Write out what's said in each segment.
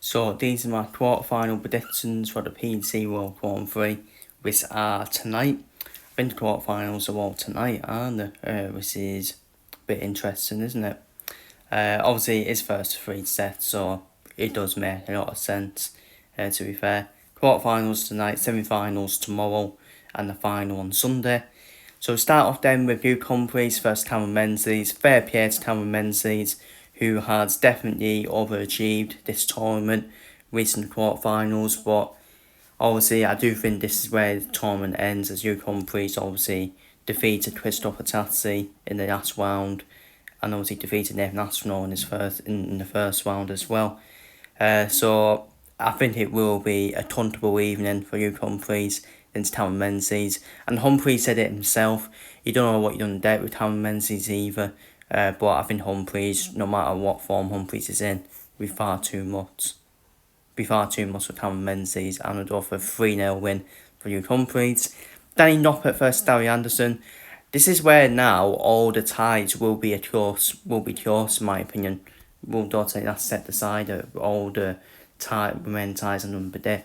So these are my quarterfinal predictions for the PDC World Grand Prix, which are tonight. I think the quarterfinals are all tonight, aren't they? Which is a bit interesting, isn't it? Obviously, it's first three sets, so it does make a lot of sense, to be fair. Quarterfinals tonight, semi-finals tomorrow, and the final on Sunday. So start off then with Hugh Humphreys versus Cameron Menzies. Fair play to Cameron Menzies, who has definitely overachieved this tournament, reaching the quarterfinals. But obviously, I do think this is where the tournament ends, as Hugh Humphreys obviously defeated Christopher Tassi in the last round, and obviously defeated Nathan Aspinall in the first round as well. So I think it will be a comfortable evening for Hugh Humphreys against Cameron Menzies. And Humphreys said it himself. You don't know what you're going to get with Cameron Menzies either. But I think Humphreys, no matter what form Humphreys is in, will be far too much. For Cameron Menzies. And I'd offer a 3-0 win for Hugh Humphreys. Danny Noppert versus Darry Anderson. This is where now all the ties will be close, in my opinion. We'll not say that's set aside. All the remaining ties are unpredict.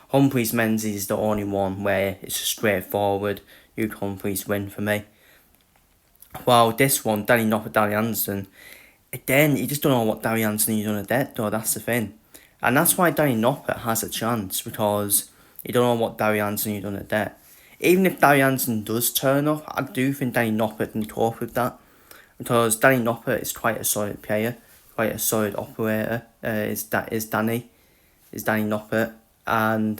Humphreys Menzies is the only one where it's straightforward. Hugh Humphreys win for me. While this one, Danny Noppert, Darry Anderson, again, you just don't know what Darry Anderson is going to get, though, that's the thing. And that's why Danny Noppert has a chance, because you don't know what Darry Anderson is going to get. Even if Darry Anderson does turn up, I do think Danny Noppert can cope with that, because Danny Noppert is quite a solid player, quite a solid operator, is Danny Noppert. And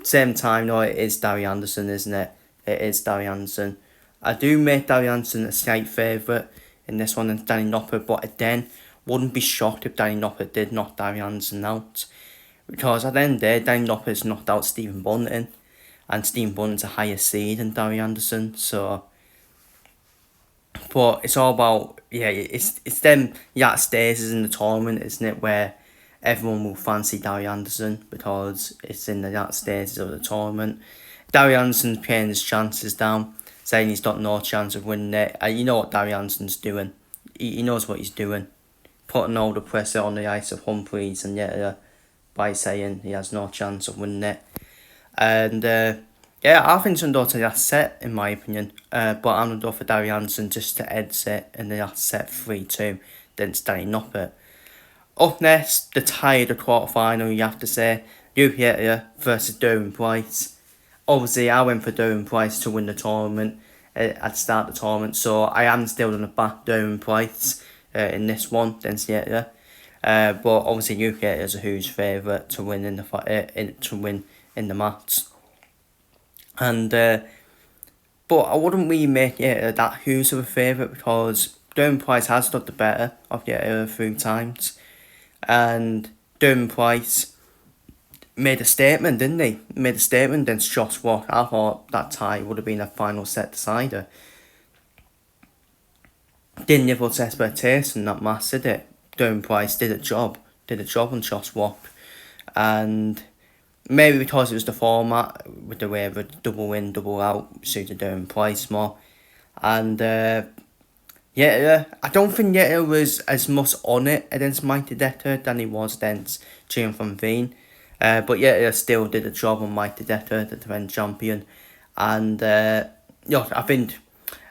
same time, though, it is Darry Anderson, isn't it? It is Darry Anderson. I do make Darry Anderson a slight favourite in this one than Danny Noppert, but again, wouldn't be shocked if Danny Noppert did knock Darry Anderson out. Because at the end of the day, Danny Noppert's knocked out Stephen Bunting, and Stephen Bunting's a higher seed than Darry Anderson, so... But it's all about, it's them yacht stages in the tournament, isn't it, where everyone will fancy Darry Anderson, because it's in the yacht stages of the tournament. Darry Anderson's playing his chances down, saying he's got no chance of winning it. You know what Darry Anderson's doing. He knows what he's doing. Putting all the pressure on the ice of Humphreys and by saying he has no chance of winning it. And I think it's going to go to that set, in my opinion. But I'm going to go for Darry Anderson just to exit in the last set 3-2 against Danny Noppert. Up next, the tie of the quarterfinal, you have to say. Hugh versus Derwin Price. Obviously, I went for Derwin Price to win the tournament at the start of the tournament, so I am still going to back Derwin Price in this one against Yeta. But obviously, Hugh is a huge favourite to win in the match. And but I wouldn't really make Yeta that huge of a favourite, because Derwin Price has got the better of Yeta a few times, and Derwin Price made a statement, didn't he? Made a statement against Josh Watt. I thought that tie would have been a final set decider. Didn't live up to expectation that match, did it? Derwin Price did a job on Josh Watt. And maybe because it was the format, with the way of a double in, double out, suited Derwin Price more. And I don't think Yeta was as much on it against Mike Tedesco than he was against Jim Van Veen. But Yeta still did a job on Mike Tedesco, the defending champion. And I think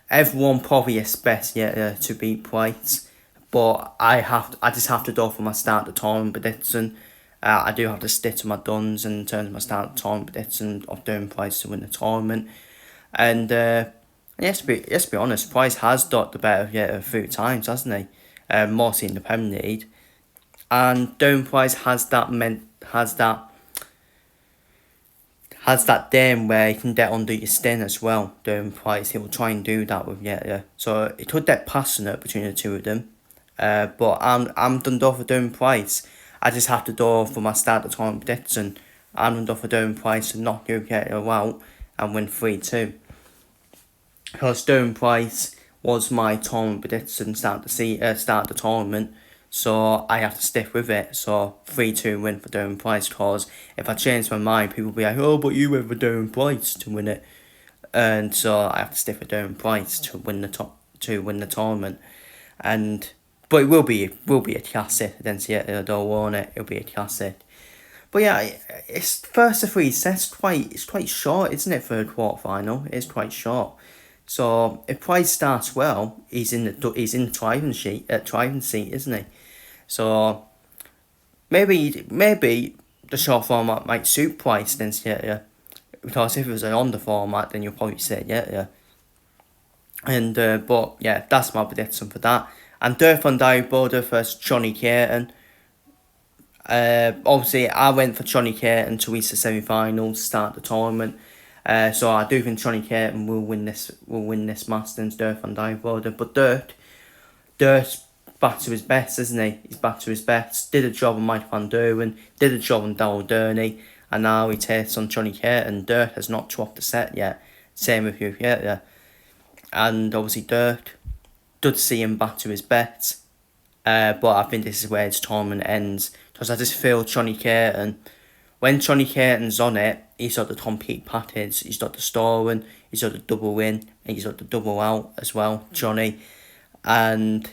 everyone probably expects Yeta to beat Price. But I just have to go for my start of the tournament prediction. I do have to stick to my guns in terms of my start of the tournament prediction of Derwin Price to win the tournament. And let's be honest, Price has got the better of Yeta a few times, hasn't he? Mostly in the Premier League. And Derwin Price has that game where he can get under your skin as well. Derwin Price, he will try and do that with Yeta. So it could get passionate between the two of them. But I'm done for Derwin Price. I just have to go for my start of the tournament prediction. I'm done for Derwin Price to knock Yeta out and win 3-2. Because Derwin Price was my tournament prediction start of the tournament. So I have to stick with it. So 3-2 win for Derwin Price, because if I change my mind, people will be like, oh, but you went for Derwin Price to win it. And so I have to stick with Derwin Price to win the tournament. And But it will be a classic against the though, won't it? It'll be a classic. But yeah, it's first of three sets. It's quite short, isn't it? For a quarter final, it's quite short. So if Price starts well, he's in the driving seat, isn't he? So maybe the short format might suit Price against yeah. Because if it was on the format, then you'll probably say yeah. And but yeah, that's my prediction for that. And Dirk van Dijkborder versus Johnny Caton. Obviously, I went for Johnny Caton to reach the semi-finals, start the tournament. So I do think Johnny Caton will win this. Will win this Masters. Dirk van Dijkborder, but Dirk's back to his best, isn't he? He's back to his best. Did a job on Mike van Duren. Did a job on Darryl Durney, and now he takes on Johnny Caton. Dirk has not dropped the set yet. Same with you, yeah. And obviously Dirk did see him back to his best. But I think this is where his tournament ends. Because I just feel Johnny Caton, when Johnny Caton's on it, he's got the complete package. He's got the storing, he's got the double win, and he's got the double out as well, Johnny. And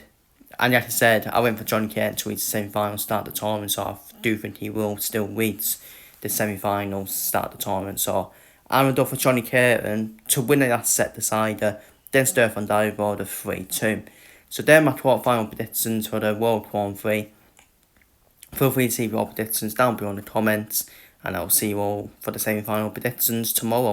like I said, I went for Johnny Caton to reach the semi-final, start the tournament, so I do think he will still reach the semi-finals, start the tournament. So I'm going to go for Johnny Caton to win that set decider, then Dirk van Dijkborder 3-2. So they're my quarterfinal predictions for the World Qualifying 3. Feel free to leave your predictions down below in the comments, and I'll see you all for the semi-final predictions tomorrow.